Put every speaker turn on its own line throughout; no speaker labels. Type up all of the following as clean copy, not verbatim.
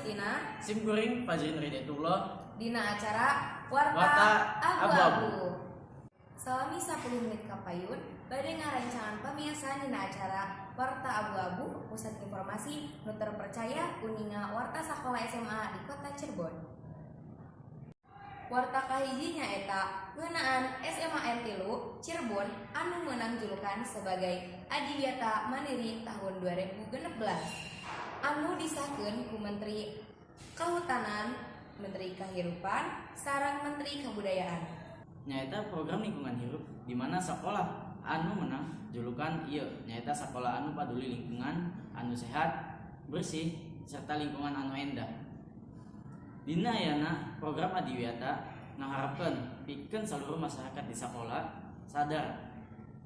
Justina,
Simkuring Fajrin Ridetullah
dina acara Warta Abu-Abu. Salami 10 menit kapayun, bade ngarancangan pamiasan dina acara Warta Abu-Abu, pusat informasi nu terpercaya uninga warta sakola SMA di kota Cirebon. Warta kahiji nyaeta ngeunaan SMA N3 Cirebon anu meunang julukan sebagai Adiwiyata Mandiri tahun 2016. Anu disahkeun ku Menteri Kahutanan, Menteri Kahirupan, sareng Menteri Kebudayaan.
nyaeta program lingkungan hirup di mana sekolah anu menang julukan ieu nyaeta sekolah anu paduli lingkungan anu sehat, bersih, serta lingkungan anu endah. Dina ayana program Adiwiyata ngaharapkeun pikeun seluruh masyarakat di sekolah sadar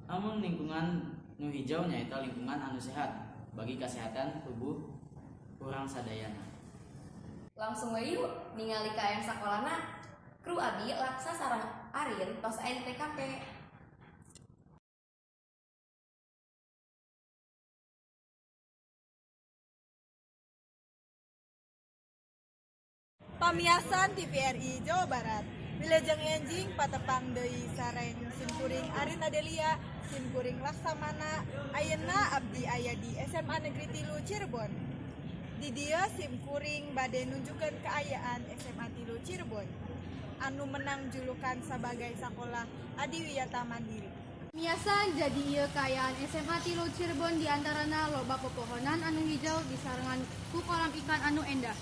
amun lingkungan nu hijau nyaeta lingkungan anu sehat bagi kesehatan tubuh urang sadayana.
Langsung we yuk ningali ka aya sakolana. Kru abi laksa sareng Arin tos aya di TKP.
Pamiasan TVRI Jawa Barat. Wilujeng enjing patepang deui sareng simkuring Arin Adelia, simkuring Laksamana. Ayeuna abdi aya di SMA Negeri 3 Cirebon. Di dieu simkuring bade nunjukkeun kaayaan SMA 3 Cirebon anu menang julukan sebagai sakola Adiwiyata Mandiri.
Pamiasan jadi ieu kaayaan SMA 3 Cirebon diantarana loba pepohonan anu hijau disarengan ku kolam ikan anu endah.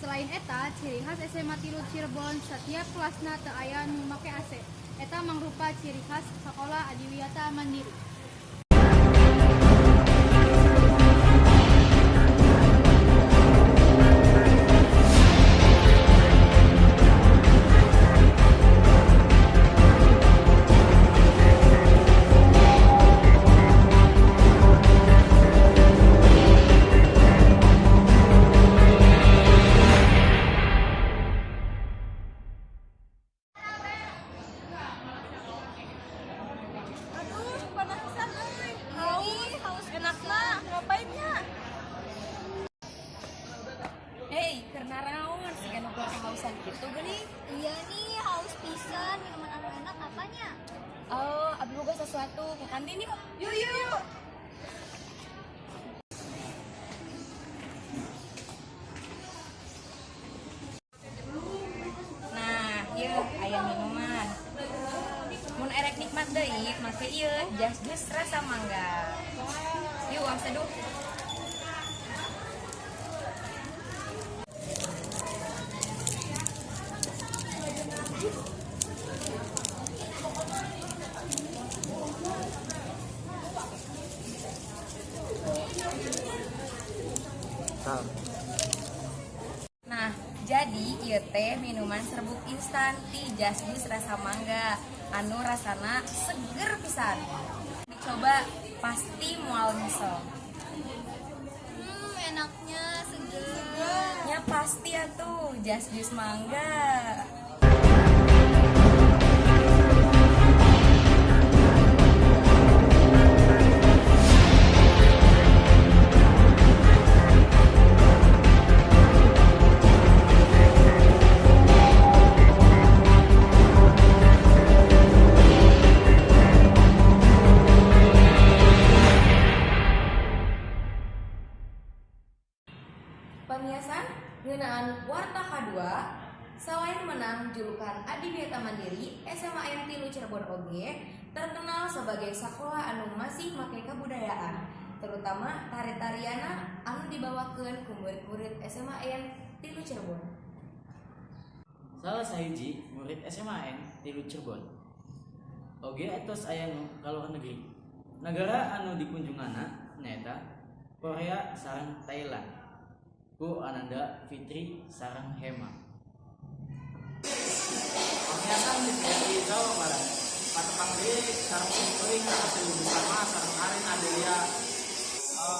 Selain eta, ciri khas SMA 3 Cirebon setiap kelasna teu aya nu make AC. Eta mangrupa ciri khas sakola Adiwiyata Mandiri.
Aduh, panas pisan euy. Haus enakna ngapainnya?
Hei, karena naon segala gua kehausan gitu geuning.
Iya nih, haus pisan. Minuman anu enak apanya?
Oh, abi boga sesuatu ke kantin yuk.
Yuk.
Nah, ieu aya minuman. Mun erek nikmat deui, make ieu jas jus rasa mangga. Yuk, uang seduh. Nah, jadi ieu teh minuman serbuk instan ti jas jus rasa mangga anu rasana seger pisan. Dicoba pasti moal nyesel.
Enaknya seger.
Ya pasti atuh jas jus mangga. Pamiasan ngeunaan Warta K2 selain menang julukan Adiwiyata Mandiri, SMA N3 Cirebon oge terkenal sebagai sakola anu masih make kabudayaan, terutama tari-tariana anu dibawakeun ku murid-murid SMA N3 Cirebon.
Salah sahiji murid SMA N3 Cirebon oge etos aya nu ka luar negeri. Negara anu dikunjunganna nyaeta Korea sareng Thailand. Ku Ananda Fitri sareng Hema. Pamiasan di Jawa Barat. Patepang deui sareng simkuring hasil bersama sareng Arin Adelia.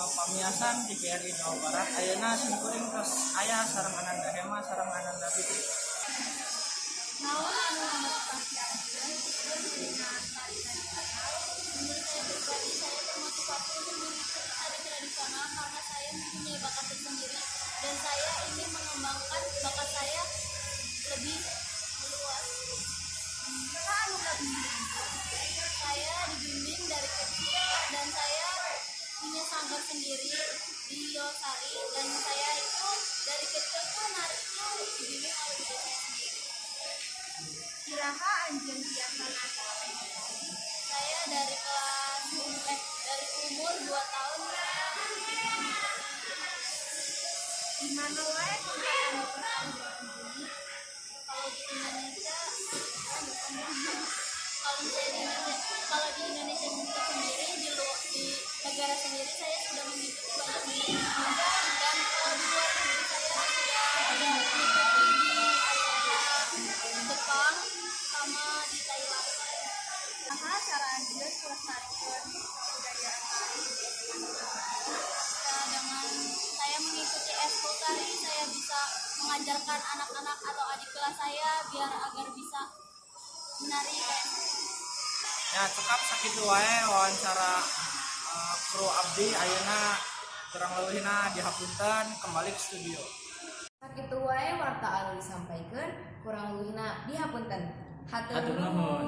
Pamiasan di TVRI Jawa Barat ayeuna simkuring tos aya sareng Ananda Hema sareng Ananda Fitri.
Naon anu memotivasi dengan tari tradisional? Menurut saya pribadi, saya termotivasi untuk mengikuti tari tradisional karena saya mempunyai bakat tersendiri dan saya ingin mengembangkan
saha anjeun biasana saha?
Saya dari dari umur 2 tahun.
Di mana wae tempat anu pertama?
Kalau di Indonesia, kalau di Indonesia sendiri di negara sendiri saya sudah mengikuti banyak event dan kalau di luar negeri saya sudah ada mengikuti di Jepang sama di Thailand.
Saha cara anjeun melestarikan kebudayaan tari?
Dengan saya mengikuti eskul tari, saya bisa mengajarkan anak-anak atau adik kelas saya agar bisa menari kayak
Ya cekap sakitu wae wawancara kru abdi ayeuna kurang leuwihna dihapunten kembali ke studio.
Sakitu wae warta anu disampaikeun kurang leuwihna dihapunten. Hatur
Hatur
nuhun.
nuhun.